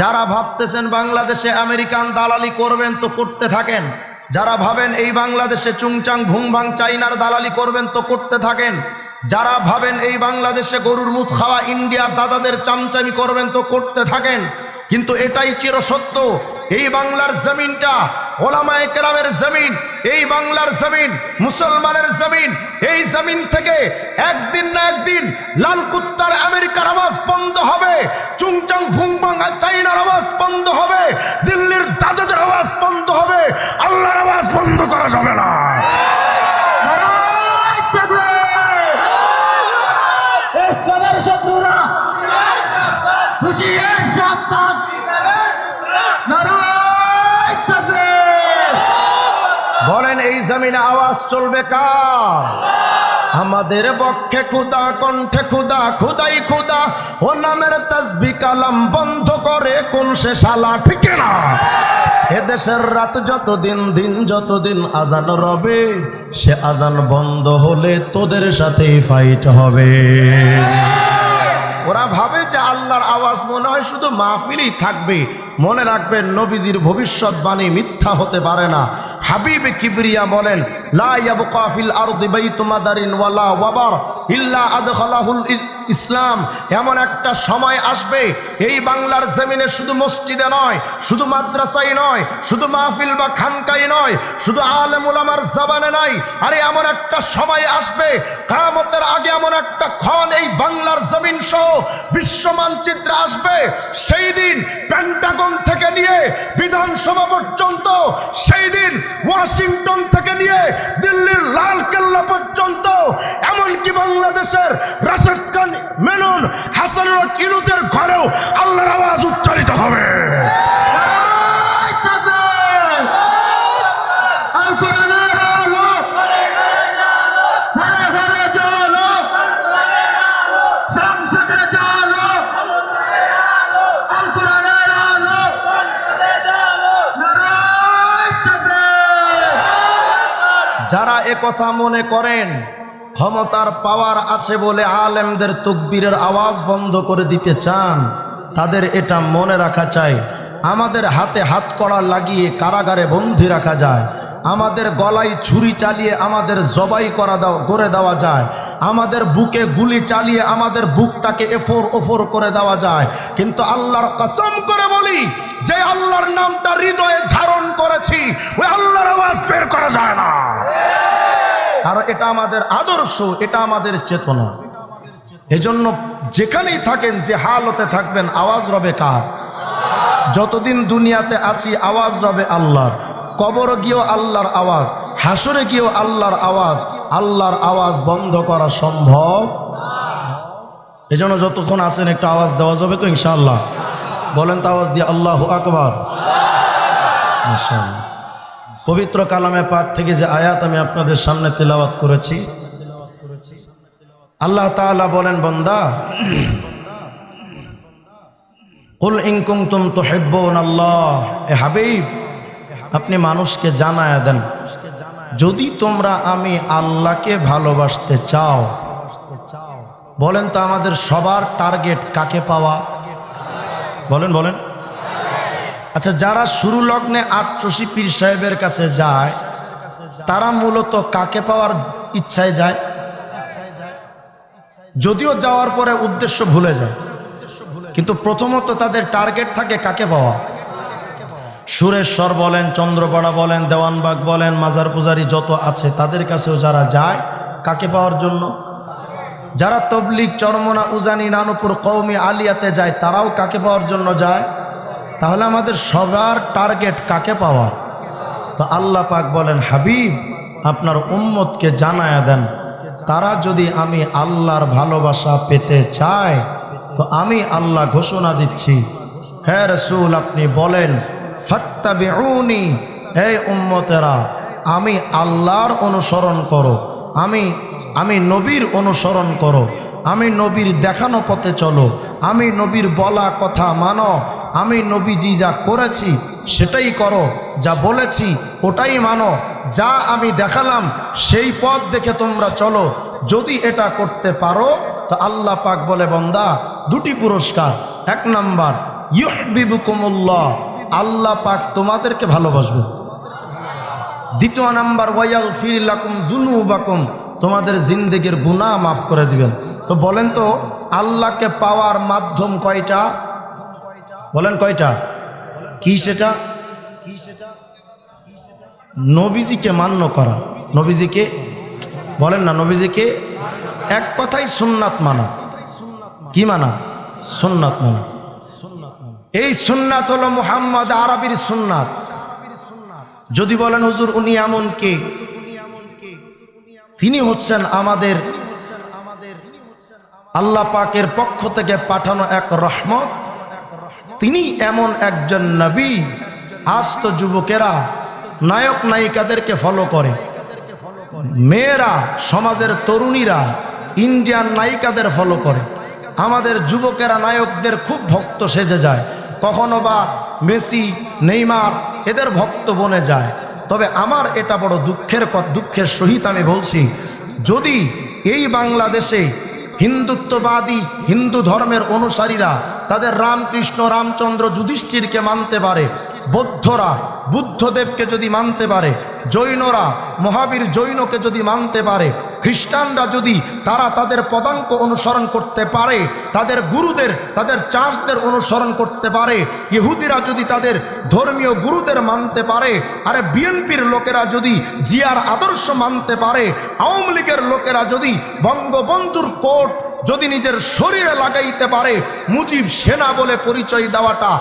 যারা ভাবতেছেন বাংলাদেশে আমেরিকান দালালি করবেন তো করতে থাকেন, যারা ভাবেন এই বাংলাদেশে চুংচাং ভুংভাং চাইনার দালালি করবেন তো করতে থাকেন, যারা ভাবেন এই বাংলাদেশে গরুর মুখ খাওয়া ইন্ডিয়ার দাদাদের চামচামি করবেন তো করতে থাকেন। কিন্তু এটাই চিরসত্য, এই বাংলার জমিনটা ওলামায়ে কেরামের জমিন, এই বাংলার জমিন মুসলমানের জমিন। এই জমিন থেকে একদিন না একদিন লাল কুত্তার আমেরিকার আওয়াজ বন্ধ হবে, চুংচাং ভুংভাং চাইনার আওয়াজ বন্ধ হবে, দিল্লির দাদাদের আওয়াজ বন্ধ হবে, আল্লাহর আওয়াজ বন্ধ করা যাবে না। শত্রুরা বলেন এই জমিনে আওয়াজ চলবে কার? আমাদের পক্ষে খুদা, কণ্ঠে খুদা, খুদাই খুদা, ও নামের তাসবিহ কালাম বন্ধ করে কোন সে শালা, ঠিক না? এদেশের রাত যতদিন, দিন যতদিন আজান রবে, সে আজান বন্ধ হলে তোদের সাথেই ফাইট হবে। ওরা ভাবে যে আল্লাহর আওয়াজ মনে হয় শুধু মাহফিলেই থাকবে। মনে রাখবেন, নবীজির ভবিষ্যৎবাণী মিথ্যা হতে পারে না। হাবিব কিবরিয়া বলেন, লা ইয়াবকা ফিল আরদি বাইতু মাদারিন ওয়ালা ওয়াবার ইল্লা আদখালাহুল ইসলাম। এমন একটা সময় আসবে এই বাংলার জমিনে শুধু মসজিদে নয়, শুধু মাদ্রাসায় নয়, শুধু মাহফিল বা খানকাই নয়, শুধু আলেম উলামার জবানে নয়, আরে এমন একটা সময় আসবে কিয়ামতের আগে, এমন একটা ক্ষণ এই বাংলার জমিন সহ বিশ্ব মানচিত্রে আসবে। সেই দিন পেন্টাগন থেকে নিয়ে বিধানসভা পর্যন্ত, সেই দিন ওয়াশিংটন থেকে নিয়ে দিল্লির লাল কেল্লা পর্যন্ত, এমনকি বাংলাদেশের রাশেদ খান মেনন, হাসানুল ইনুদের ঘরেও আল্লাহর আওয়াজ উচ্চারিত হবে। যারা একথা মনে করেন ক্ষমতার পাওয়ার আছে বলে আলেমদের তাকবীরের আওয়াজ বন্ধ করে দিতে চান, তাদের এটা মনে রাখা চাই, আমাদের হাতে হাতকড়া লাগিয়ে কারাগারে বন্দী রাখা যায়, আমাদের গলায় ছুরি চালিয়ে আমাদের জবাই করে দেওয়া যায়, আমাদের বুকে গুলি চালিয়ে আমাদের বুকটাকে এফোর ওফোর করে দেওয়া যায়, কিন্তু আল্লাহর কসম করে বলি, যে আল্লাহর নামটা হৃদয়ে ধারণ করেছি, ওই আল্লাহর আওয়াজ বের করা যায় না। কারণ এটা আমাদের আদর্শ, এটা আমাদের চেতনা। এজন্য যেখানেই থাকেন, যে হালতে থাকবেন, আওয়াজ রবে কার? যতদিন দুনিয়াতে আছি আওয়াজ রবে আল্লাহর। কবরে গিয়েও আল্লাহর আওয়াজ, হাসরে গিয়েও আল্লাহর আওয়াজ। আল্লাহর আওয়াজ বন্ধ করা সম্ভব। এজন্য যতক্ষণ আছেন একটু আওয়াজ দেওয়া যাবে তো ইনশাআল্লাহ? বলেন তো আওয়াজ দিয়ে আল্লাহু আকবার। মাশাআল্লাহ। পবিত্র কালামে পাক থেকে যে আয়াত আমি আপনাদের সামনে তেলাওয়াত করেছি, আল্লাহ তাআলা বলেন, বান্দা কুল ইন কুনতুম তুহিব্বুনাল্লাহ, এ হাবিব আপনি মানুষকে জানায়া দেন, যদি তোমরা আমি আল্লাহকে ভালোবাসতে চাও। বলেন তো আমাদের সবার টার্গেট কাকে পাওয়া? বলেন বলেন। আচ্ছা, যারা শুরু লগ্নে আট্রসি পীর সাহেবের কাছে যায়, তারা মূলত কাকে পাওয়ার ইচ্ছায় যায়? যদিও যাওয়ার পরে উদ্দেশ্য ভুলে যায়, কিন্তু প্রথমত তাদের টার্গেট থাকে কাকে পাওয়া। সুরেশ্বর বলেন, চন্দ্রপাড়া বলেন, দেওয়ানবাগ বলেন, মাজার পূজারি যত আছে, তাদের কাছেও যারা যায় কাকে পাওয়ার জন্য। যারা তবলিগ, চরমনা, উজানি, নানুপুর, কওমি, আলিয়াতে যায়, তারাও কাকে পাওয়ার জন্য যায়। তাহলে আমাদের সবার টার্গেট কাকে পাওয়া? তো আল্লাহ পাক বলেন, হাবিব আপনার উম্মতকে জানায়া দেন, তারা যদি আমি আল্লাহর ভালোবাসা পেতে চায়, তো আমি আল্লাহ ঘোষণা দিচ্ছি, হে রাসূল আপনি বলেন, ফাত্তাবিউনি, হে উম্মতেরা আমি আল্লাহর অনুসরণ করো, আমি নবীর অনুসরণ করো, আমি নবীর দেখানো পথে চলো, আমি নবীর বলা কথা মানো, আমি নবীজি যা করেছি সেটাই করো, যা বলেছি ওটাই মানো, যা আমি দেখালাম সেই পথ দেখে তোমরা চলো। যদি এটা করতে পারো তো আল্লাহ পাক বলে, বান্দা দুটি পুরস্কার। এক নাম্বার, ইউহিব্বুকুমুল্লাহ, আল্লাহ পাক তোমাদেরকে ভালোবাসবে। দ্বিতীয় নাম্বার ওয়ায়াগফির লাকুম যুনুবাকুম, তোমাদের জিন্দেগির গুনাহ মাফ করে দিবেন। তো বলেন তো আল্লাহকে পাওয়ার মাধ্যম কয়টা? বলেন কয়টা? কি সেটা? নবীজিকে মান্য করা। নবীজিকে বলেন না, নবীজিকে এক কথাই সুন্নাত মানা। কি মানা? সুন্নাত মানা। এই সুন্নাত হলো মুহাম্মদ আরবির সুন্নাত। যদি বলেন হুজুর উনি এমন কে? তিনি হচ্ছেন আমাদের আল্লাহ পাকের পক্ষ থেকে পাঠানো এক রহমত। তিনি এমন একজন নবী, আজ তো যুবকেরা নায়ক নায়িকাদেরকে ফলো করে, মেয়েরা সমাজের তরুণীরা ইন্ডিয়ান নায়িকাদের ফলো করে, আমাদের যুবকেরা নায়কদের খুব ভক্ত সেজে যায়, কখনো বা মেসি নেইমার এদের ভক্ত বনে যায়। তবে আমার এটা বড় দুঃখের সহিত আমি বলছি, যদি এই বাংলাদেশে হিন্দুত্ববাদী হিন্দু ধর্মের অনুসারীরা তাদের রামকৃষ্ণ রামচন্দ্র যুধিষ্ঠিরকে মানতে পারে, বৌদ্ধরা বুদ্ধদেবকে যদি মানতে পারে, জৈনরা মহাবীর জৈনকে যদি মানতে পারে, খ্রিস্টানরা যদি তারা তাদের পদাঙ্ক অনুসরণ করতে পারে, তাদের গুরুদের তাদের চার্চদের অনুসরণ করতে পারে, ইহুদিরা যদি তাদের ধর্মীয় গুরুদের মানতে পারে, আরে বিএনপির লোকেরা যদি জিয়ার আদর্শ মানতে পারে, আওয়ামী লীগের লোকেরা যদি বঙ্গবন্ধুর কোট যদি নিজের শরীরে লাগাইতে পারে, মুজিব সেনা বলে পরিচয় দেওয়াটা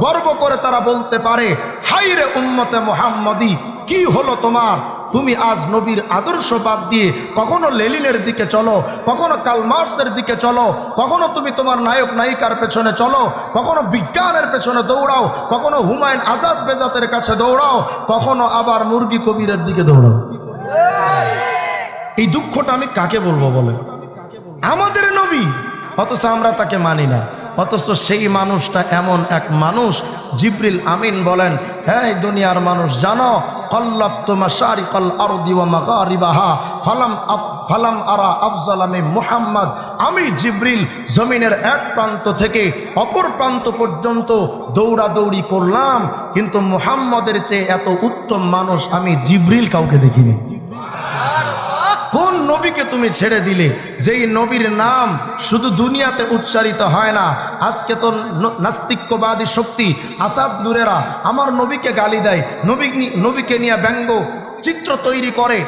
গর্ব করে তারা বলতে পারে, হায়রে উম্মতে মুহাম্মদী, কি হলো তোমার? তুমি আজ নবীর আদর্শ বাদ দিয়ে কখনো লেনিনের দিকে চলো, কখনো কার্ল মার্কসের দিকে চলো, কখনো তুমি তোমার নায়ক নায়িকার পেছনে চলো, কখনো বিজ্ঞানের পেছনে দৌড়াও, কখনো হুমায়ুন আজাদ বেজাতের কাছে দৌড়াও, কখনো আবার মুরগি কবিরের দিকে দৌড়াও। এই দুঃখটা আমি কাকে বলবো বলে? আমাদের নবী, অথচ আমরা তাকে মানি না। অথচ সেই মানুষটা এমন এক মানুষ, জিবরিল আমিন বলেন, হ্যাঁ দুনিয়ার মানুষ জানো, কল্লাবতু মাশারিকাল আরদি ওয়া মাগারিবাহা ফালাম আরা আফজালা মিন মুহাম্মদ। আমি জিবরিল জমিনের এক প্রান্ত থেকে অপর প্রান্ত পর্যন্ত দৌড়াদৌড়ি করলাম, কিন্তু মুহাম্মদের চেয়ে এত উত্তম মানুষ আমি জিবরিল কাউকে দেখিনি। কোন নবীকে তুমি ছেড়ে দিলে, যেই নবীর নাম শুধু দুনিয়াতে উচ্চারিত হয় না, আজকে তো নাস্তিক্যবাদী শক্তি আসাদ নূরেরা আমার নবীকে গালি দেয়, নবীকে নিয়ে ব্যঙ্গ চিত্র তৈরি করে,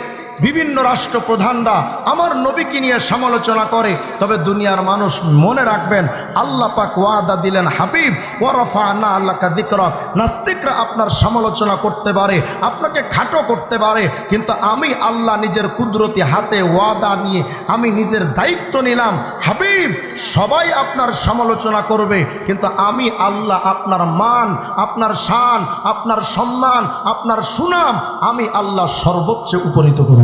বিভিন্ন রাষ্ট্রপ্রধানরা আমার নবীকে নিয়ে সমালোচনা করে। তবে দুনিয়ার মানুষ মনে রাখবেন, আল্লাহ পাক ওয়াদা দিলেন, হাবিব ওয়া রাফা'না লাকা যিকরাক। নাস্তিকরা আপনার সমালোচনা করতে পারে, আপনাকে খাটো করতে পারে, কিন্তু আমি আল্লাহ নিজের কুদরতি হাতে ওয়াদা নিয়ে আমি নিজের দায়িত্ব নিলাম, হাবিব সবাই আপনার সমালোচনা করবে, কিন্তু আমি আল্লাহ আপনার মান, আপনার শান, আপনার সম্মান, আপনার সুনাম আমি আল্লাহ সর্বোচ্চ উপনীত করব।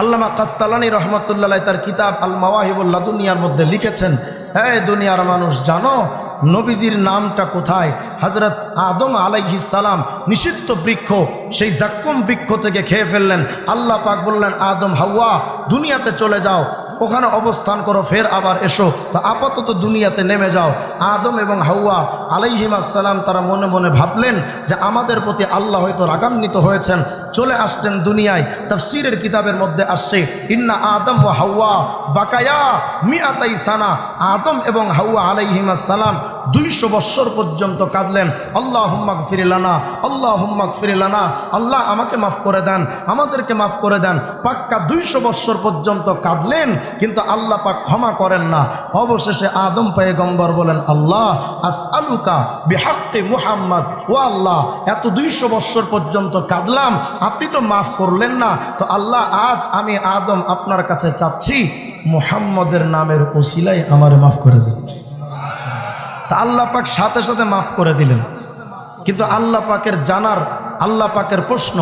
আল্লামা কাস্তালানী রহমতুল্লাহ তার কিতাব আল মাওয়াহিবুল লাদুনিয়ার মধ্যে লিখেছেন, হ্যাঁ দুনিয়ার মানুষ জানো নবীজির নামটা কোথায়? হযরত আদম আলাইহিস সালাম নিষিদ্ধ বৃক্ষ, সেই জাক্কুম বৃক্ষ থেকে খেয়ে ফেললেন। আল্লাহ পাক বললেন, আদম হাওয়া দুনিয়াতে চলে যাও, ওখানে অবস্থান করো, ফের আবার এসো, তো আপাতত দুনিয়াতে নেমে যাও। আদম এবং হাওয়া আলাইহিমাস সালাম তারা মনে মনে ভাবলেন যে আমাদের প্রতি আল্লাহ হয়তো রাগান্বিত হয়েছেন, চলে আসলেন দুনিয়ায়। তাফসীরের কিতাবের মধ্যে আসছে, ইন্না আদম ওয়া হাওয়া বাকায়া মিআতাই সানা। আদম এবং হাওয়া আলাইহিমাস সালাম 200 বৎসর পর্যন্ত কাঁদলেন, আল্লাহুম্মা গফির লানা, আল্লাহুম্মা গফির লানা, আল্লাহ আমাকে মাফ করে দেন, আমাদেরকে মাফ করে দেন। পাক্কা 200 বৎসর পর্যন্ত কাঁদলেন, কিন্তু আল্লাহ পাক ক্ষমা করেন না। অবশেষে আদম পয়গম্বর বলেন, আল্লাহ আসআলুকা বিহাক্কি মুহাম্মদ, ও আল্লাহ এত 200 বৎসর পর্যন্ত কাঁদলাম, আপনি তো মাফ করলেন না, তো আল্লাহ আজ আমি আদম আপনার কাছে চাচ্ছি মুহাম্মদের নামের ওসিলায় আমারে মাফ করে দিন। তা আল্লাহ পাক সাথে সাথে মাফ করে দিলেন। কিন্তু আল্লাহ পাকের জানার, আল্লাহ পাকের প্রশ্ন,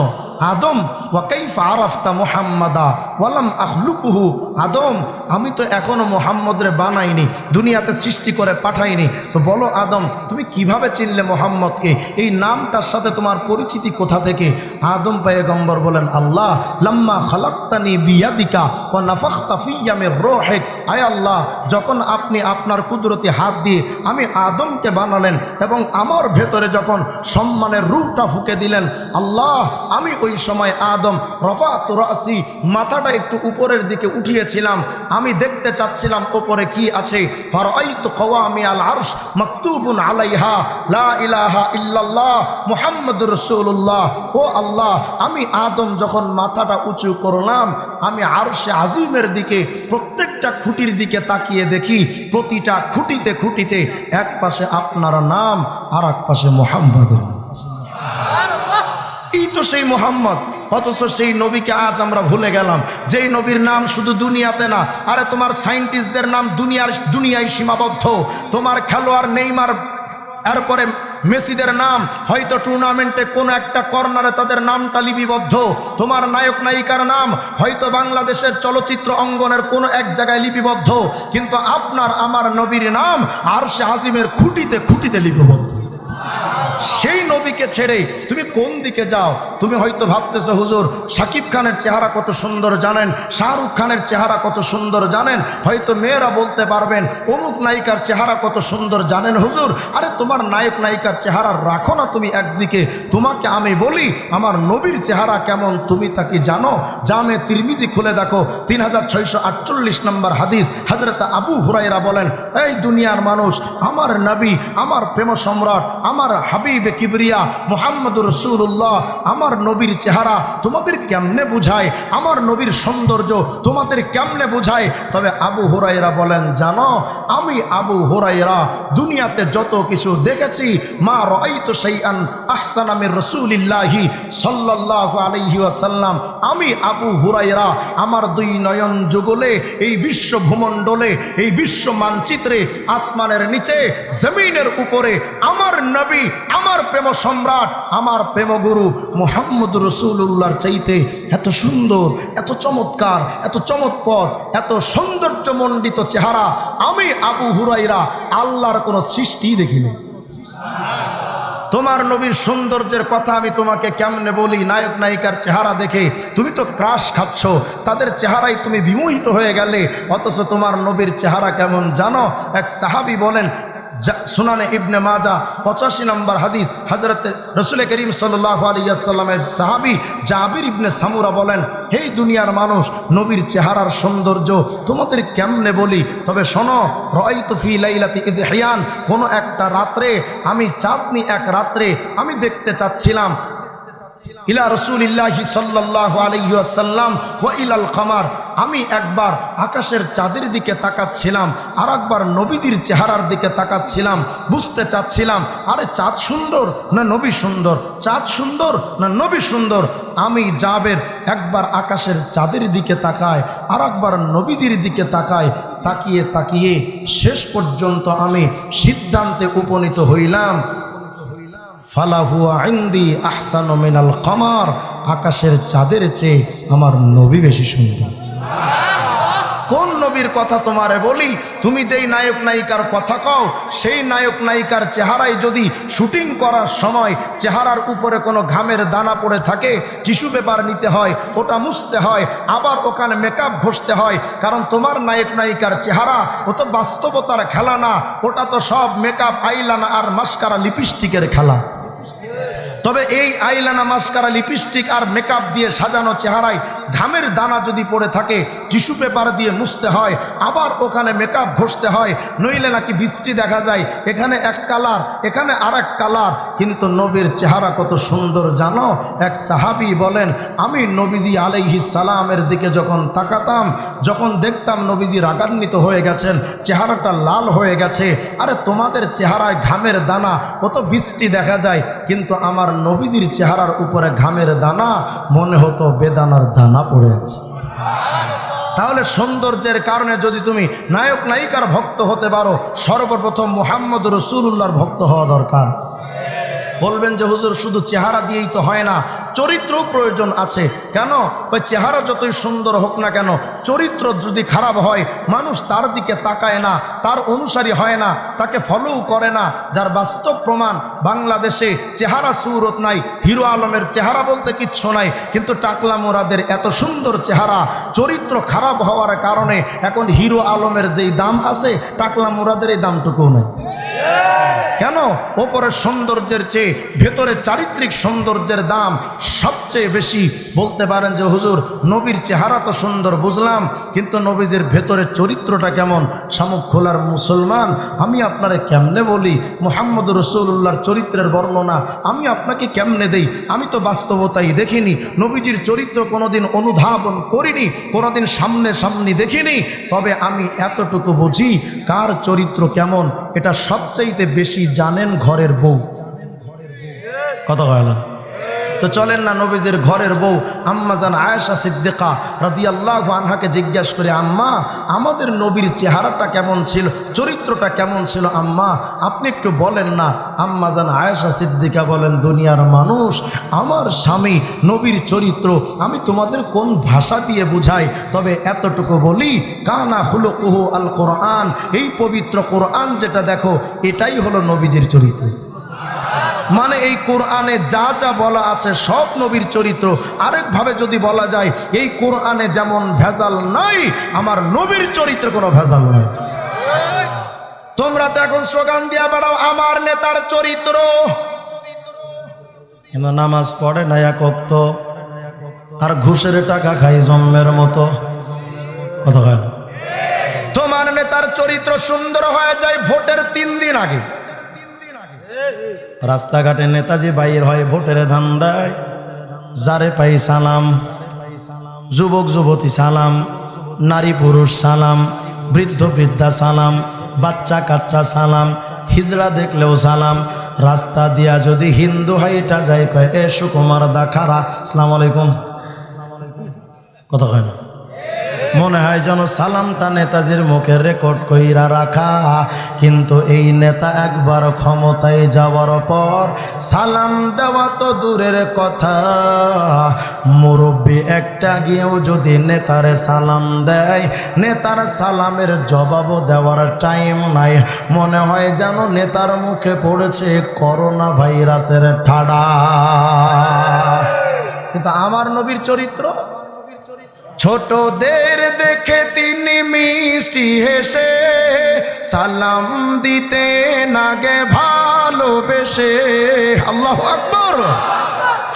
আদম ওয়া কাইফা আরাফতা মুহাম্মাদা ওয়া লাম আখলুকুহু, আদম আমি তো এখনো মুহাম্মদরে বানাইনি, দুনিয়াতে সৃষ্টি করে পাঠাইনি। তো বলো আদম, তুমি কিভাবে চিনলে মোহাম্মদকে? এই নামটার সাথে তোমার পরিচিতি কোথা থেকে? আদম পয়গম্বর বলেন, আল্লাহ লাম্মা খালাক্তানি বিয়াদিকা ওয়া নাফাখতা ফিয়া মির রূহিক। আয় আল্লাহ, যখন আপনি আপনার কুদরতি হাত দিয়ে আমি আদমকে বানালেন এবং আমার ভেতরে যখন সম্মানের রূহটা ফুঁকে দিলেন, আল্লাহ আমি ওই সময় আদম রফাতু রাসি, মাথাটা একটু উপরের দিকে উঠিয়েছিলাম, আমি দেখতে চাচ্ছিলাম উপরে কি আছে। ফারাআইতু কওয়ামি আল আরশ মাকতুবুন আলাইহা লা ইলাহা ইল্লাল্লাহ মুহাম্মাদুর রাসূলুল্লাহ। ও আল্লাহ, আমি আদম যখন মাথাটা উঁচু করলাম, আমি আরশে আজিমের দিকে প্রত্যেকটা খুঁটির দিকে তাকিয়ে দেখি, প্রতিটা খুঁটিতে খুঁটিতে এক পাশে আপনার নাম আর এক পাশে মুহাম্মাদের নাম। এই তো সেই মোহাম্মদ। অথচ সেই নবীকে আজ আমরা ভুলে গেলাম, যেই নবীর নাম শুধু দুনিয়াতে না, আরে তোমার সায়েন্টিস্টদের নাম দুনিয়ায় সীমাবদ্ধ, তোমার খেলোয়াড় নেইমার, এরপরে মেসিদের নাম হয়তো টুর্নামেন্টে কোনো একটা কর্নারে তাদের নামটা লিপিবদ্ধ, তোমার নায়ক নায়িকার নাম হয়তো বাংলাদেশের চলচ্চিত্র অঙ্গনের কোনো এক জায়গায় লিপিবদ্ধ, কিন্তু আপনার আমার নবীর নাম আরশে আজিমের খুঁটিতে খুঁটিতে লিপিবদ্ধ। সেই নবীকে ছেড়ে তুমি কোন দিকে যাও? তুমি হয়তো ভাবতেছো, হুজুর শাকিব খানের চেহারা কত সুন্দর জানেন, শাহরুখ খানের চেহারা কত সুন্দর জানেন, হয়তো মেয়েরা বলতে পারবেন অমুক নায়িকার চেহারা কত সুন্দর জানেন। হুজুর, আরে তোমার নায়ক নায়িকার চেহারা রাখো না তুমি একদিকে, তোমাকে আমি বলি আমার নবীর চেহারা কেমন তুমি তা কি জানো? জামে তিরমিজি খুলে দেখো, 3648 নম্বর হাদিস, হযরত আবু হুরায়রা বলেন, এই দুনিয়ার মানুষ, আমার নবী, আমার প্রেম সম্রাট, আমার হাবিবে কিবরিয়া মুহাম্মদুর রাসূলুল্লাহ, আমার নবীর চেহারা তোমাদের কেমনে বুঝায়, আমার নবীর সৌন্দর্য তোমাদের কেমনে বুঝায়? তবে আবু হুরায়রা বলেন, জানো আমি আবু হুরায়রা দুনিয়াতে যত কিছু দেখেছি, মা রাআইতু শাইআন আহসানা মির রাসূলিল্লাহি সাল্লাল্লাহু আলাইহি ওয়াসাল্লাম, আমি আবু হুরায়রা আমার দুই নয়ন যুগলে এই বিশ্ব ভূমণ্ডলে, এই বিশ্ব মানচিত্রে, আসমানের নিচে জমিনের উপরে আমার নবী, আমার প্রেম সম্রাট, আমার প্রেমগুরু মুহাম্মদুর রাসূলুল্লাহর চাইতে এত সুন্দর, এত চমৎকার, এত চমৎপর, এত সৌন্দর্যমণ্ডিত চেহারা আমি আবু হুরায়রা আল্লাহর কোনো সৃষ্টি দেখিনি। তোমার নবীর সৌন্দর্যের কথা আমি তোমাকে কেমনে বলি? নায়ক নায়িকার চেহারা দেখে তুমি তো ক্রাশ খাচ্ছ, তাদের চেহারায় তুমি বিমোহিত হয়ে গেলে, অথচ তোমার নবীর চেহারা কেমন জানো? এক সাহাবী বলেন, সুনানে ইবনে মাজা 85 নম্বর হাদিস, হযরত রাসূল করিম সাল্লাল্লাহু আলাইহি ওয়াসাল্লামের সাহাবী জাবির ইবনে সামুরা বলেন, হে দুনিয়ার মানুষ, নবীর চেহারার সৌন্দর্য তোমাদের কেমনে বলি? তবে শোনো, রাআইতু ফি লাইলাতি ইজহিয়ান, কোন একটা রাত্রে আমি চাঁদনি এক রাত্রে আমি দেখতে চাচ্ছিলাম, ইলা রাসূলিল্লাহি সাল্লাল্লাহু আলাইহি ওয়াসাল্লাম ওয়া ইলাল কামার, আমি একবার আকাশের চাঁদের দিকে তাকাচ্ছিলাম, আর একবার নবীজির চেহারার দিকে তাকাচ্ছিলাম, বুঝতে চাচ্ছিলাম আরে চাঁদ সুন্দর না নবী সুন্দর, চাঁদ সুন্দর না নবী সুন্দর। আমি জাবের একবার আকাশের চাঁদের দিকে তাকায়, আর একবার নবীজির দিকে তাকায়, তাকিয়ে তাকিয়ে শেষ পর্যন্ত আমি সিদ্ধান্তে উপনীত হইলাম, ফালাহু ইনদি আহসানু মিনাল কামার, আকাশের চাঁদের চেয়ে আমার নবী বেশি সুন্দর। কোন নবীর কথা তোমারে বলি? তুমি যেই নায়ক নায়িকার কথা কও, সেই নায়ক নায়িকার চেহারায় যদি শুটিং করার সময় চেহারার উপরে কোনো ঘামের দানা পড়ে থাকে, টিস্যু পেপার নিতে হয়, ওটা মুছতে হয়, আবার ওখানে মেকআপ ঘষতে হয়, কারণ তোমার নায়ক নায়িকার চেহারা ও তো বাস্তবতার খেলা না, ওটা তো সব মেকআপ, আইলানা আর মাস্কারা লিপস্টিকের খেলা। তবে এই আইলানা মাস্কারা লিপস্টিক আর মেকআপ দিয়ে সাজানো চেহারায় ঘামের দানা যদি পড়ে থাকে, টিস্যু পেপার দিয়ে মুছতে হয়, আবার ওখানে মেকআপ ঘষতে হয়, নইলে নাকি বৃষ্টি দেখা যায়, এখানে এক কালার এখানে আর এক কালার। কিন্তু নবীর চেহারা কত সুন্দর জানো? এক সাহাবী বলেন, আমি নবীজি আলাইহিস সালামের দিকে যখন তাকাতাম, যখন দেখতাম নবীজি রাগান্বিত হয়ে গেছেন, চেহারাটা লাল হয়ে গেছে, আরে তোমাদের চেহারায় ঘামের দানা, ও তো বৃষ্টি দেখা যায়, কিন্তু আমার নবীজির চেহারার উপরে ঘামের দানা মনে হতো বেদানার দানা পড়ে আছে। তাহলে সৌন্দর্যের কারণে যদি তুমি নায়ক নায়িকার ভক্ত হতে পারো, সর্বপ্রথম মুহাম্মদ রাসূলুল্লাহর ভক্ত হওয়া দরকার। বলবেন যে হুজুর শুধু চেহারা দিয়েই তো হয় না, চরিত্র প্রয়োজন আছে। কেন? ওই চেহারা যতই সুন্দর হোক না কেন, চরিত্র যদি খারাপ হয় মানুষ তার দিকে তাকায় না, তার অনুসারী হয় না, তাকে ফলো করে না। যার বাস্তব প্রমাণ বাংলাদেশে চেহারা সুরত নাই, হিরো আলমের চেহারা বলতে কিচ্ছু নাই, কিন্তু টাকলা মোরাদের এত সুন্দর চেহারা, চরিত্র খারাপ হওয়ার কারণে এখন হিরো আলমের যেই দাম আছে টাকলা মোরাদের এই দামটুকু নেই। কেন? ওপরের সৌন্দর্যের চেয়ে ভেতরে চারিত্রিক সৌন্দর্যের দাম সবচেয়ে বেশি। বলতে পারেন যে হুজুর নবীর চেহারা তো সুন্দর বুঝলাম, কিন্তু নবীজির ভেতরে চরিত্রটা কেমন? শামুক খোলার মুসলমান, আমি আপনারে কেমনে বলি মুহাম্মদ রাসূলুল্লাহর চরিত্রের বর্ণনা আমি আপনাকে কেমনে দেই? আমি তো বাস্তবতাই দেখিনি, নবীজির চরিত্র কোনোদিন অনুধাবন করিনি, কোনোদিন সামনে সামনে দেখিনি। তবে আমি এতটুকু বুঝি কার চরিত্র কেমন এটা সবচাইতে বেশি জানেন ঘরের বউ। কথা হয় না? তো চলেন না নবীজির ঘরের বউ আম্মাজান আয়েশা সিদ্দিকা রাদিয়াল্লাহু আনহাকে জিজ্ঞাসা করে, আম্মা আমাদের নবীর চেহারাটা কেমন ছিল, চরিত্রটা কেমন ছিল আম্মা, আপনি একটু বলেন না। আম্মাজান আয়েশা সিদ্দিকা বলেন, দুনিয়ার মানুষ, আমার স্বামী নবীর চরিত্র আমি তোমাদের কোন ভাষা দিয়ে বুঝাই, তবে এতটুকু বলি, কানা খুলুকুহু আল কোরআন, এই পবিত্র কোরআন যেটা দেখো এটাই হলো নবীজির চরিত্র। মানে এই কোরআনে যা যা বলা আছে সব নবীর চরিত্র। আরেকভাবে যদি বলা যায়, এই কোরআনে যেমন ভেজাল নাই, আমার নবীর চরিত্র কোনো ভেজাল নাই। তোমরা তো এখন স্লোগান দিয়া বেড়াও আমার নেতার চরিত্র, কিন্তু নামাজ পড়ে না এক ওয়াক্ত, আর ঘুষের টাকা খাই জম্মের মতো। কথা হয়? তোমার নেতার চরিত্র সুন্দর হয়ে যায় ভোটের 3 দিন আগে। রাস্তাঘাটে নেতাজি বাইর হয় ভোটের ধান্দায়, যারে পাই সালাম, যুবক যুবতী সালাম, নারী পুরুষ সালাম, বৃদ্ধ বৃদ্ধা সালাম, বাচ্চা কাচ্চা সালাম, হিজড়া দেখলেও সালাম। রাস্তা দিয়া যদি হিন্দু হাইটা যায় কয়, এ সুকুমার দা খারা, আসসালামু আলাইকুম। কথা কয় না? মনে হয় যেন সালামটা নেতাজির মুখে রেকর্ড কইরা রাখা। কিন্তু এই নেতা একবার ক্ষমতায় যাওয়ার পর সালাম দেওয়া তো দূরের কথা, মুরব্বী একটা গিয়েও যদি নেতারে সালাম দেয়, নেতার সালামের জবাবও দেওয়ার টাইম নাই। মনে হয় যেন নেতার মুখে পড়েছে করোনা ভাইরাসের ঠাডা। কিন্তু আমার নবীর চরিত্র, ছোটদের দেখে তিনি মিষ্টি হেসে সালাম দিতে নাগে ভালোবেসে। আল্লাহু আকবার।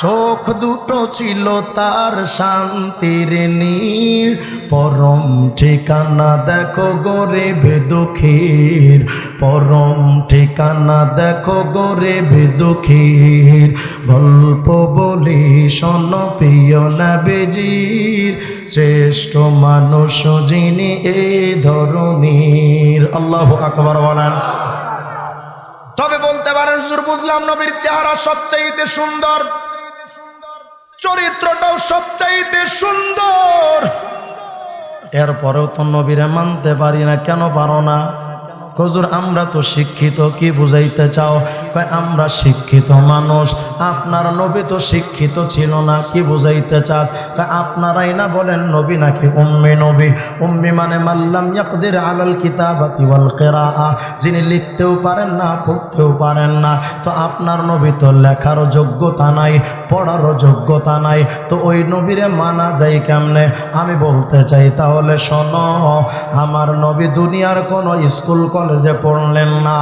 চোখ দুটো ছিল তার শান্তির নীর, পরম ঠিকানা দেখো গরিব দুঃখীর, পরম ঠিকানা দেখো গরিব দুঃখীর। গল্প বলি শোনো প্রিয় নবীজির, শ্রেষ্ঠ মানুষ যিনি এই ধরনীর। আল্লাহু আকবার বলেন। তবে বলতে পারেন হুজুর বুঝলাম নবীর চেহারা সবচাইতে সুন্দর, চরিত্রটাও সবচাইতে সুন্দর, এরপরেও তো নবীরে মানতে পারি না। কেন পারো না? হুজুর আমরা তো শিক্ষিত, কি বুঝাইতে চাও? কয় আমরা শিক্ষিত মানুষ, আপনার নবী তো শিক্ষিত ছিল না, কি বুঝাইতে চাস? কয় আপনারাই না বলেন নবী নাকি উম্মি নবী। উম্মি মানে মাল্লাম ইয়াকদির আলাল কিতাবাতি ওয়াল কিরাআহ, যিনি লিখতেও পারেন না পড়তেও পারেন না। তো আপনার নবী তো লেখার যোগ্যতা নাই, পড়ারও যোগ্যতা নাই, তো ওই নবীরে মানা যায় কেমনে? আমি বলতে চাই তাহলে শোনো, আমার নবী দুনিয়ার কোনো স্কুল কলেজে পড়লেন না,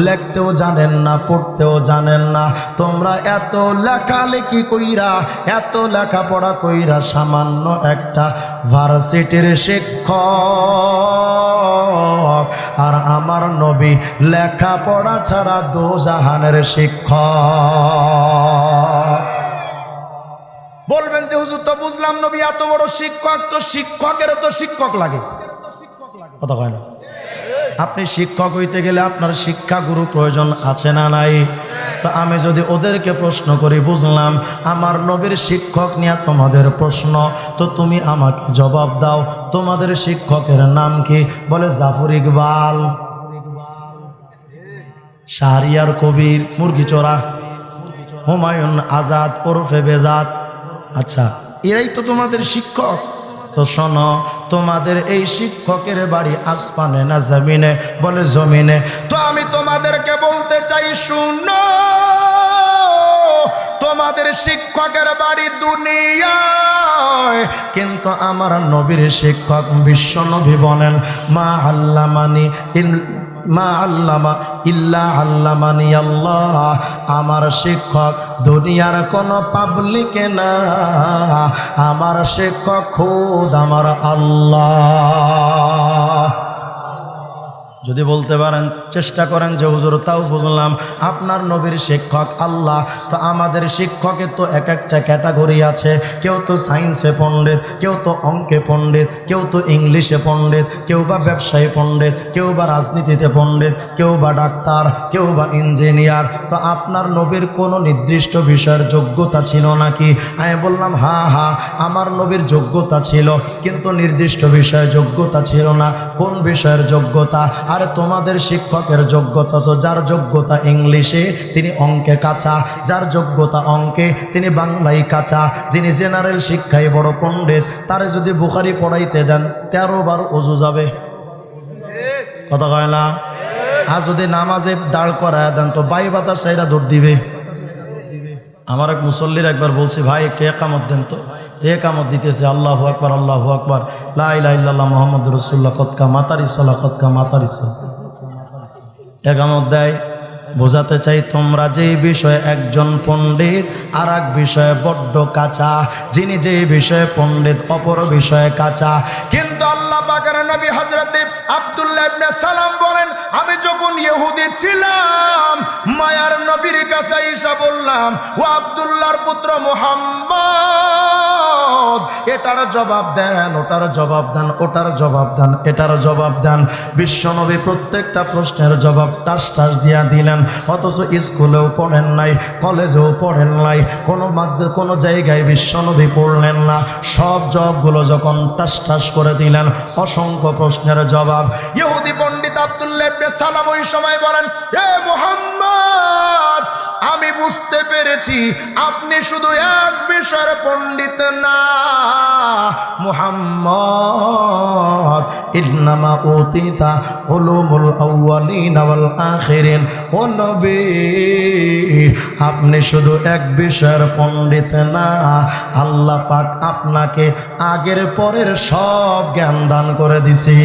লিখতেও জানেন না পড়তেও জানেন না। তোমরা এত লেখালেখি কইরা, এত লেখাপড়া কইরা সামান্য একটা ভার্সিটির শিক্ষক, আর আমার নবী লেখাপড়া ছাড়া দোজাহানের শিক্ষক। বলবেন যে হুজুর তো বুঝলাম নবী এত বড় শিক্ষক, তো শিক্ষকেরও তো শিক্ষক লাগে। কথা কয় না? আপনি শিক্ষক হইতে গেলে আপনার শিক্ষাগুরু প্রয়োজন আছে না নাই? তো আমি যদি ওদেরকে প্রশ্ন করি, বুঝলাম আমার নবীর শিক্ষক নিয়ে তোমাদের প্রশ্ন, তো তুমি আমাকে জবাব দাও তোমাদের শিক্ষকের নাম কি? বলে জাফর ইকবাল, শাহরিয়ার কবির, মুরগি চোরা। হুমায়ুন আজাদ ওরফে বেজাত। আচ্ছা, এরাই তো তোমাদের শিক্ষক। তো শোনো, তোমাদের এই শিক্ষকের বাড়ি আসমানে না জমিনে? বলে জমিনে। তো আমি তোমাদেরকে বলতে চাই, শুনো, তোমাদের শিক্ষকের বাড়ি দুনিয়ায়, কিন্তু আমার নবীর শিক্ষক বিশ্ব নবী বলেন, মা আল্লামানি মা আল্লামা ইল্লা আল্লামানি আল্লাহ। আমার শিক্ষক দুনিয়ার কোন পাবলিকে না, আমার শিক্ষক খুদ আমার আল্লাহ। যদি বলতে পারেন, চেষ্টা করেন যে হুজুর তাও বুঝলাম আপনার নবীর শিক্ষক আল্লাহ, তো আমাদের শিক্ষকের তো এক একটা ক্যাটাগরি আছে। কেউ তো সায়েন্সে পণ্ডিত, কেউ তো অঙ্কে পণ্ডিত, কেউ তো ইংলিশে পণ্ডিত, কেউ বা ব্যবসায়ী পণ্ডিত, কেউ বা রাজনীতিতে পণ্ডিত, কেউ বা ডাক্তার, কেউ বা ইঞ্জিনিয়ার। তো আপনার নবীর কোনো নির্দিষ্ট বিষয়ের যোগ্যতা ছিল নাকি? আমি বললাম হ্যাঁ, আমার নবীর যোগ্যতা ছিল, কিন্তু নির্দিষ্ট বিষয়ে যোগ্যতা ছিল না। কোন বিষয়ের যোগ্যতা? আর তোমাদের শিক্ষকের যোগ্যতা তো, যার যোগ্যতা ইংলিশে তিনি অঙ্কে কাঁচা, যার যোগ্যতা অঙ্কে তিনি বাংলায় কাঁচা, যিনি জেনারেল শিক্ষায় বড় পণ্ডিত, তারে যদি বুখারি পড়াইতে দেন 13 বার ওযু যাবে। কথা কয় না? আর যদি নামাজে দাঁড় করায় দেন তো বাই বাতার সাইরা দৌড় দিবে। আমার এক মুসল্লির একবার বলছি, ভাই একটু একামত দেন তো। একামত দিতেছে, আল্লাহু আকবার আল্লাহু আকবার, লা ইলাহা ইল্লাল্লাহ মুহাম্মাদুর রাসূলুল্লাহ, কতকা মাতারিস সালাহ, কতকা মাতারিস। একামত দেয়। বোঝাতে চাই, তোমরা যেই বিষয়ে একজন পণ্ডিত আর এক বিষয়ে বড্ড কাঁচা, যিনি যেই বিষয়ে পণ্ডিত অপর বিষয়ে কাঁচা। কিন্তু আল্লাহ পাকের নবী হযরতে আব্দুল্লাহ ইবনে সালাম বলেন, আমি যখন ইহুদি ছিলাম, মায়ার নবীর কাছে এসে বললাম, ও আব্দুল্লাহর পুত্র মুহাম্মদ, এটার জবাব দেন, ওটার জবাব দেন, ওটার জবাব দেন, এটার জবাব দেন। বিশ্বনবী প্রত্যেকটা প্রশ্নের জবাব টাস টাস দিয়া দিলেন। অথচ স্কুলেও পড়েন নাই, কলেজেও পড়েন নাই, কোনো জায়গায় বিশ্বনবী পড়লেন না। সব জবাবগুলো যখন টাস টাস করে দিলেন, অসংখ্য প্রশ্নের জবাব, ইহুদি পণ্ডিত আব্দুল্লাহ ইবনে সালাম ওই সময় বলেন, এ মুহাম্মদ, আমি বুঝতে পেরেছি আপনি শুধু এক বিষয়ের পণ্ডিত না, মুহাম্মদ, ইন্নামা উতিতা উলুমুল আউয়ালিন ওয়াল আখিরিন। ও নবী, আপনি শুধু এক বিষয়ের পণ্ডিত না, আল্লাহ পাক আপনাকে আগের পরের সব জ্ঞান দান করে দিছি।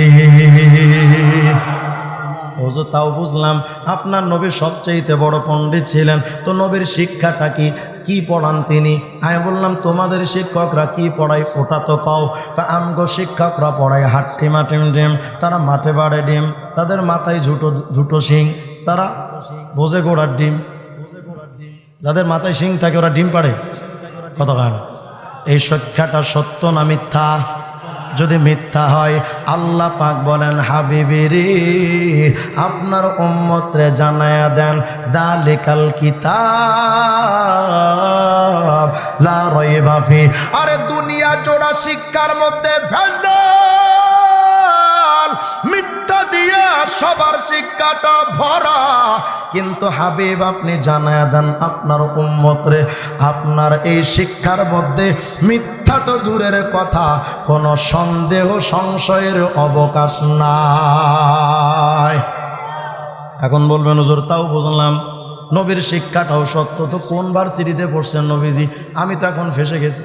হুজুর তাও বুঝলাম আপনার নবী সবচেয়ে বড় পণ্ডিত ছিলেন, তো নবীর শিক্ষাটা কি পড়ান তিনি? আমি বললাম, তোমাদের শিক্ষকরা কি পড়ায় ওটা তো কও। আমগো শিক্ষকরা পড়ায় হাট্টি মাটিম ডিম, তারা মাঠে বাড়ে ডিম, তাদের মাথায় দুটো শিং, তারা বোঝে গোড়ার ডিম। যাদের মাথায় শিং থাকে ওরা ডিম পাড়ে। কথা কয় না? এই শিক্ষাটা সত্য না মিথ্যা? যদি মিথ্যা হয়, আল্লাহ পাক বলেন, হাবিবিরে আপনার উম্মতরে জানায়া দেন, যালিকাল কিতাব লা রাইবা ফি। আরে দুনিয়া জোড়া শিক্ষার মধ্যে ভেজাল, মিথ্যা দিয়া সবার শিক্ষাটা ভরা। কিন্তু হাবিব আপনি জানায়া দেন আপনার উম্মতরে, আপনার এই শিক্ষার মধ্যে মিথ্যা তো দূরের কথা, কোনো সন্দেহ সংশয়ের অবকাশ নাই। এখন বলবেন, হুজুর তাও বুঝলাম নবীর শিক্ষাটাও সত্য, তো কোন ভার্সিটিতে পড়ছেন নবীজি? আমি তো এখন ফেসে গেছি,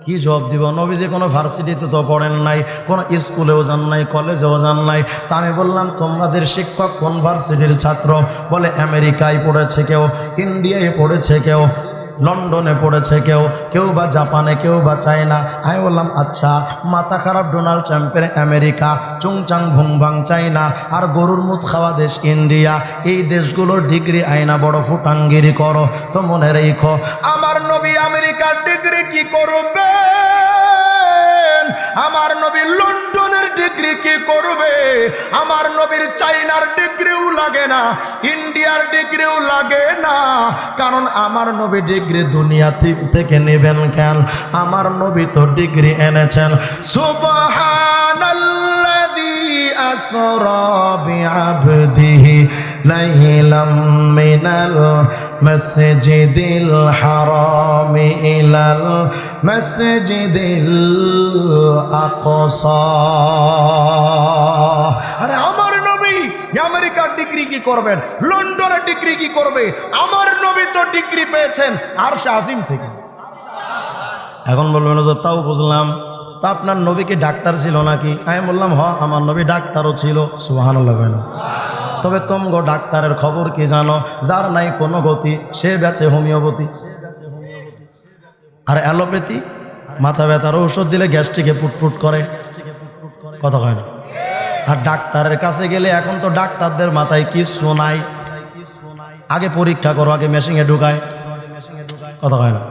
কি জবাব দিব? নবীজি কোনো ভার্সিটিতে তো পড়েন নাই, কোনো স্কুলেও যান নাই, কলেজেও যান নাই। তা আমি বললাম, তোমাদের শিক্ষক কোন ভার্সিটির ছাত্র? বলে আমেরিকায় পড়েছে কেউ, ইন্ডিয়ায় পড়েছে কেউ, লন্ডনে পড়েছে কেউ, কেউ বা জাপানে, কেউ বা চায়না। আমি বললাম, আচ্ছা, মাথা খারাপ ডোনাল্ড ট্রাম্পের আমেরিকা, চুংচাং ভুংভাং চায়না, আর গরুর মুখ খাওয়া দেশ ইন্ডিয়া, এই দেশগুলোর ডিগ্রি আয়না বড় ফুটাঙ্গিরি করো। তো মনে রেখো, আমার নবী আমেরিকার ডিগ্রি কি করবে? আমার নবী লন্ডনের ডিগ্রি কি করবে? আমার নবীর চাইনার ডিগ্রিও লাগে না, ইন্ডিয়ার ডিগ্রিও লাগে না। কারণ আমার নবী ডিগ্রি দুনিয়া থেকে নেবেন কেন? আমার নবী তো ডিগ্রি এনেছেন। সুবহানাল্লাযী আসরা বিআবদিহি লাইলাম মিনাল মাসজিদিল হারামি ইলাল মাসজিদিল আকসা। আরে আমার নবী আমেরিকার ডিগ্রি কি করবেন, লন্ডনের ডিগ্রি কি করবে? আমার নবী তো ডিগ্রি পেয়েছেন আরশে আজিম থেকে। এখন বলবেন যে তাও বুঝলাম, তো আপনার নবী কি ডাক্তার ছিল নাকি? আমি বললাম হ, আমার নবী ডাক্তারও ছিল। সুবহানাল্লাহ। তবে তোমগো ডাক্তারের খবর কি জানো? যার নাই কোনো গতি সে বেচে হোমিওপ্যাথি আর অ্যালোপ্যাথি। মাথা ব্যথার ঔষধ দিলে গ্যাস্ট্রিকে পুটপুট করে, কথা হয় না। আর ডাক্তারের কাছে গেলে এখন তো ডাক্তারদের মাথায় কিছু নাই, আগে পরীক্ষা করো, আগে মেশিনে ঢুকায়, কথা হয় না।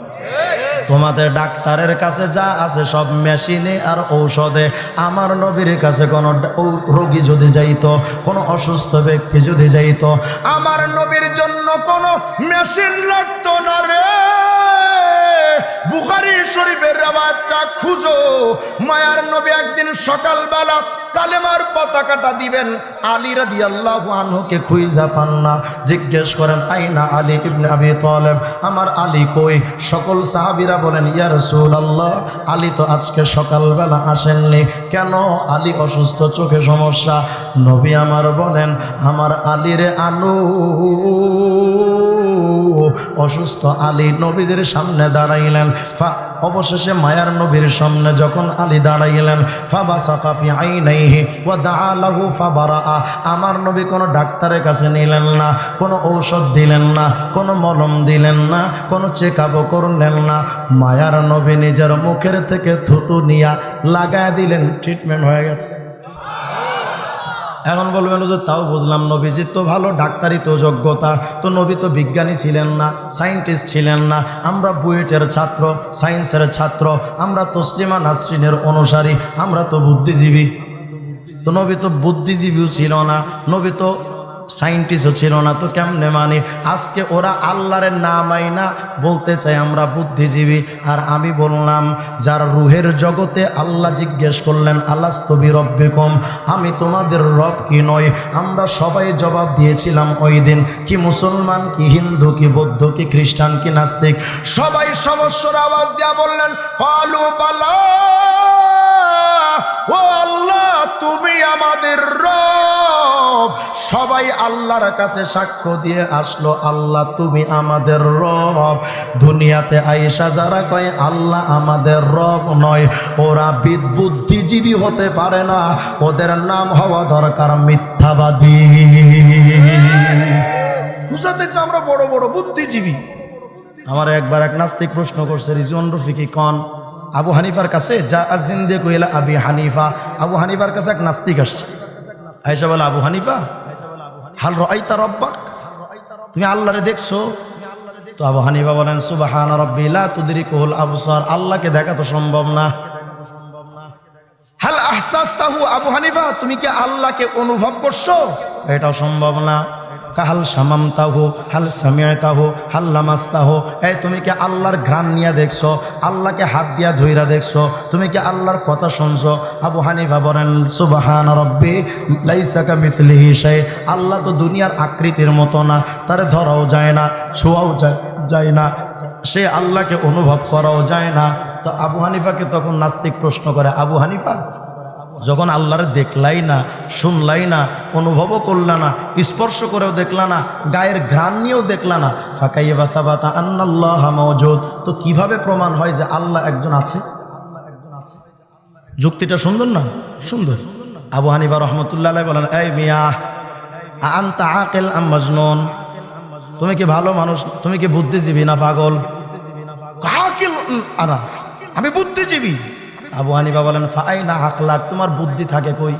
তোমাদের ডাক্তারের কাছে যা আছে সব মেশিনে আর ঔষধে। আমার নবীর কাছে কোনো রোগী যদি যাইতো, কোনো অসুস্থ ব্যক্তি যদি যাইতো, আমার নবীর জন্য কোনো মেশিন লাগতো না রে। বুখারী শরীফের রাওয়ায়াতটা খুঁজো। মায়ার নবী একদিন সকালবেলা কালেমার পতাকাটা দিবেন, আলী রাদিয়াল্লাহু আনহুকে খুঁজা পান না। জিজ্ঞেস করেন আইনা আলী ইবনে আবি তালেব, আমার আলী কই? সকল সাহাবীরা বলেন ইয়া রাসূলুল্লাহ, আলী তো আজকে সকালবেলা আসেননি। কেন? আলী অসুস্থ, চোখে সমস্যা। নবী আমার বলেন আমার আলীরে আনু। অসুস্থ আলী নবীজির সামনে দাঁড়াইলেন। অবশেষে মায়ার নবীর সামনে যখন আলী দাঁড়াইলেন, ফাবাসাকা ফি আইনাইহি ওয়া দাআ লাহু ফাবারাআ। আমার নবী কোনো ডাক্তারের কাছে নিলেন না, কোনো ঔষধ দিলেন না, কোনো মলম দিলেন না, কোনো চেকআপও করলেন না। মায়ার নবী নিজের মুখের থেকে থুতু নিয়া লাগায় দিলেন, ট্রিটমেন্ট হয়ে গেছে। এখন বলবেন যে তাও বুঝলাম, নবীজি তো ভালো, ডাক্তারি তো যোগ্যতা, তো নবী তো বিজ্ঞানী ছিলেন না, সায়েন্টিস্ট ছিলেন না। আমরা বুয়েটের ছাত্র, সায়েন্সের ছাত্র, আমরা তসলিমা নাসরিনের অনুসারী, আমরা তো বুদ্ধিজীবী। তো নবী তো বুদ্ধিজীবীও ছিল না, নবী তো সায়েন্টিস্টও ছিল না, তো কেমনে মানে? আজকে ওরা আল্লাহরের নামাই না বলতে চাই আমরা বুদ্ধিজীবী। আর আমি বললাম যার রুহের জগতে আল্লাহ জিজ্ঞেস করলেন আলাস্তু বিরব্বিকুম, আমি তোমাদের রব কি নয়? আমরা সবাই জবাব দিয়েছিলাম ওই দিন, কি মুসলমান, কি হিন্দু, কি বৌদ্ধ, কি খ্রিস্টান, কি নাস্তিক, সবাই সমস্যার আওয়াজ দিয়া বললেন ক্বালু বালা, ও আল্লাহ তুমি আমাদের রব। সবাই আল্লাহর কাছে সাক্ষ্য দিয়ে আসলো আল্লাহ তুমি আমাদের রব। দুনিয়াতে আয়েশা যারা কয় আল্লাহ আমাদের রব নয়, ওরা বুদ্ধিজীবী হতে পারে না, ওদের নাম হওয়া দরকার মিথ্যাবাদী। বুঝাতে চাই আমরা বড় বড় বুদ্ধিজীবী। আমার একবার এক নাস্তিক প্রশ্ন করছে, রিজওয়ান রফিকি কন আবু হানিফার কাছে, যা আজিন্দে কইলা আবি হানিফা। আবু হানিফার কাছে এক নাস্তিক আসছে, আয়েশা বলে আবু হানিফা হাল রাআইতা রাব্বাক, তুমি আল্লাহরে দেখছো? তো আবু হানিফা বলেন সুবহান রাব্বি লা তুদরিকুল আবসার, আল্লাহকে দেখা তো সম্ভব না। হাল আহসাসতাহু, আবু হানিফা তুমি কি আল্লাহকে অনুভব করছো? এটাও সম্ভব না। হাল সামামতাহু, হাল সামিআতাহু, হাল লামাস্তাহু, এই তুমি কি আল্লাহর ঘ্রাণ নিয়ে দেখছো? আল্লাহকে হাত দিয়া ধইরা দেখছো? তুমি কি আল্লাহর কথা শুনছো? আবু হানিফা বলেন সুবহান রাব্বি লাইসা কামিথলিহি শাই, আল্লাহ তো দুনিয়ার আকৃতির মতো না, তারে ধরাও যায় না, ছোঁয়াও যায় না, সে আল্লাহকে অনুভব করাও যায় না। তো আবু হানিফাকে তখন নাস্তিক প্রশ্ন করে, আবু হানিফা যখন আল্লাহরে দেখলাই না, শুনলাই না, অনুভবও করলা না, স্পর্শ করেও দেখলা না, গায়ের ঘ্রাণ নিয়েও দেখলা না, ফাকাইফা সাবাতা আন্নাল্লাহা মাওজুদ, তো কিভাবে প্রমাণ হয় যে আল্লাহ একজন আছে? যুক্তিটা সুন্দর না? সুন্দর। আবু হানিফা রাহমাতুল্লাহ আলাইহি বলেন, এই মিয়া আনতা আকিল আম মাজনুন, তুমি কি ভালো মানুষ, তুমি কি বুদ্ধিজীবী না পাগল? আকিল আনা, আমি বুদ্ধিজীবী। আবু হানিফা বলেন ফাআইনা আকলাক, তোমার বুদ্ধি থাকে কই?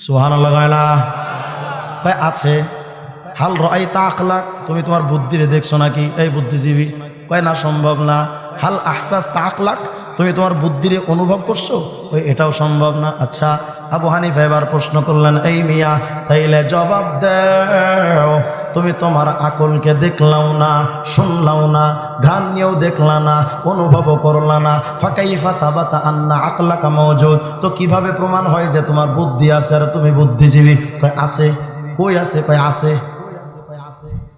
সুবহানাল্লাহ। ভাই আছে। হাল রাআইতা আকলাক, তুমি তোমার বুদ্ধিরে দেখছো নাকি? এই বুদ্ধিজীবী কয় না, সম্ভব না। হাল আহসাসতা আকলাক, তুমি তোমার বুদ্ধিরে অনুভব করছো? ওই এটাও সম্ভব না। আচ্ছা, আবু হানিফা এবার প্রশ্ন করলেন, এই মিয়া তাইলে জবাব দাও, তুমি তোমার আকলকে দেখলাও না, শুনলাও না, ঘ্রাণ নিয়েও দেখলা না, অনুভবও করলা না, ফাকাইফা সাবাতা আন্না আকলাকা মাওজুদ, তো কিভাবে প্রমাণ হয় যে তোমার বুদ্ধি আছে আর তুমি বুদ্ধিজীবী? কয় আছে। কই আছে? কয় আছে।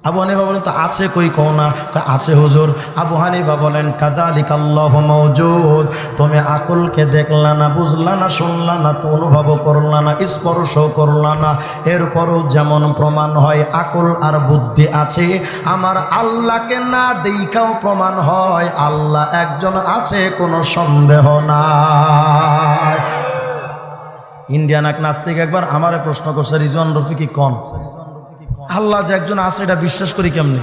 আবু হানিফা বলেন, তো আছে কই কও না? কয় আছে হুজুর। আবু হানিফা বলেন, কাযালিকা আল্লাহু মাওজুদ, তুমি আকলকে দেখলা না, বুঝলা না, শুনলা না, তো অনুভবও করলা না, স্পর্শও করলা না, এরপরও যেমন প্রমাণ হয় আকল আর বুদ্ধি আছে, আমার আল্লাহকে না দেখাও প্রমাণ হয় আল্লাহ একজন আছে, কোনো সন্দেহ নাই। ইন্ডিয়ান এক নাস্তিক একবার আমারে প্রশ্ন করছে, রিজওয়ান রফিকি কোন আল্লাহ যে একজন আছে এটা বিশ্বাস করি কেমনে?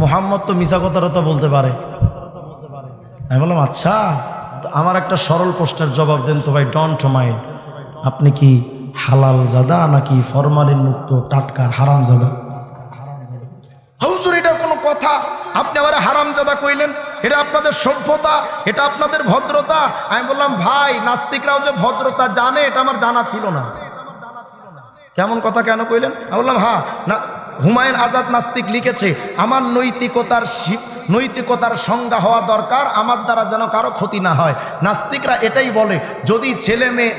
মুহাম্মদ তো মিছা কথার তো বলতে পারে। আমি বললাম আচ্ছা, তো আমার একটা সরল প্রশ্নের জবাব দেন তো ভাই, ডোন্ট মাইন্ড, আপনি কি হালাল জাদা নাকি ফরমালিন মুক্ত টাটকা হারাম জাদা? হুজুর এটার কোনো কথা? আপনি আবার হারামজাদা কইলেন, এটা আপনাদের সভ্যতা, এটা আপনাদের ভদ্রতা। আমি বললাম ভাই, নাস্তিকরাও যে ভদ্রতা জানে এটা আমার জানা ছিল না। কেমন কথা কেন কইলেন? আমি বললাম হ্যাঁ, না হুমায়ুন আজাদ নাস্তিক লিখেছে, আমার নৈতিকতার সংজ্ঞা হওয়া দরকার, আমার দ্বারা যেন কারো ক্ষতি না হয়। নাস্তিকরা এটাই বলে, যদি ছেলে মেয়ে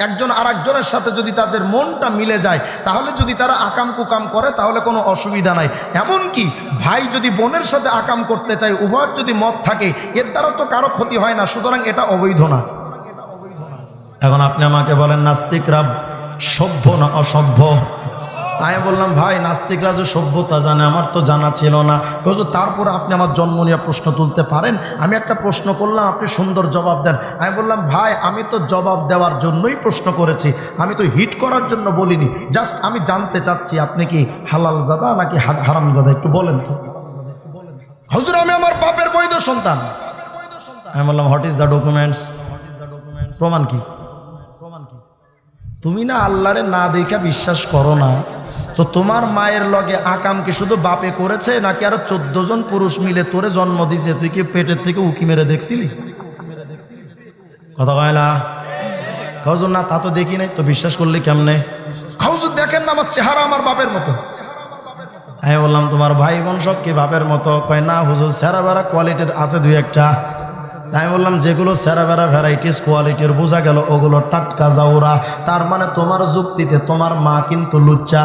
একজন আর একজনের সাথে যদি তাদের মনটা মিলে যায়, তাহলে যদি তারা আকাম কুকাম করে তাহলে কোনো অসুবিধা নাই। এমনকি ভাই যদি বোনের সাথে আকাম করতে চায়, উভয়ের যদি মত থাকে, এর দ্বারা তো কারো ক্ষতি হয় না, সুতরাং এটা অবৈধ না। এখন আপনি আমাকে বলেন নাস্তিকরা সভ্য না অসভ্য? আমি বললাম ভাই, নাস্তিকরা যে সভ্যতা জানে আমার তো জানা ছিল না। তারপরে আপনি আমার জন্ম নিয়ে প্রশ্ন তুলতে পারেন? আমি একটা প্রশ্ন করলাম, আপনি সুন্দর জবাব দেন। আমি বললাম ভাই, আমি তো জবাব দেওয়ার জন্যই প্রশ্ন করেছি, আমি তো হিট করার জন্য বলিনি। জাস্ট আমি জানতে চাচ্ছি আপনি কি হালাল জাদা নাকি হারাম জাদা, একটু বলেন তো। হুজুর আমি আমার বাপের বৈধ সন্তান। আমি বললাম হোয়াট ইজ দ্য ডকুমেন্টস? প্রমাণ কি? তুমি না আল্লাহরে না দেখা বিশ্বাস করো না, তো তোমার মায়ের লগে আকাম কি শুধু বাপে করেছে নাকি আরো 14 জন পুরুষ মিলে তোরে জন্ম দিছে? তুই কি পেটের থেকে উকি মেরে দেখছিলি? কথা কয় না? হুজুর না তা তো দেখি নাই, তো বিশ্বাস করলি কেমনে? হুজুর দেখেন না আমার চেহারা আমার বাপের মতো। আমি বললাম তোমার ভাই বোন সব কি বাপের মতো? কয় না হুজুর, সেরা বেড়া কোয়ালিটির আছে দুই একটা। আমি বললাম যেগুলো সেরা বেড়া ভ্যারাইটিস কোয়ালিটির, বোঝা গেল ওগুলো টাটকা জাউরা, তার মানে তোমার যুক্তিতে তোমার মা কিন্তু লুচ্চা।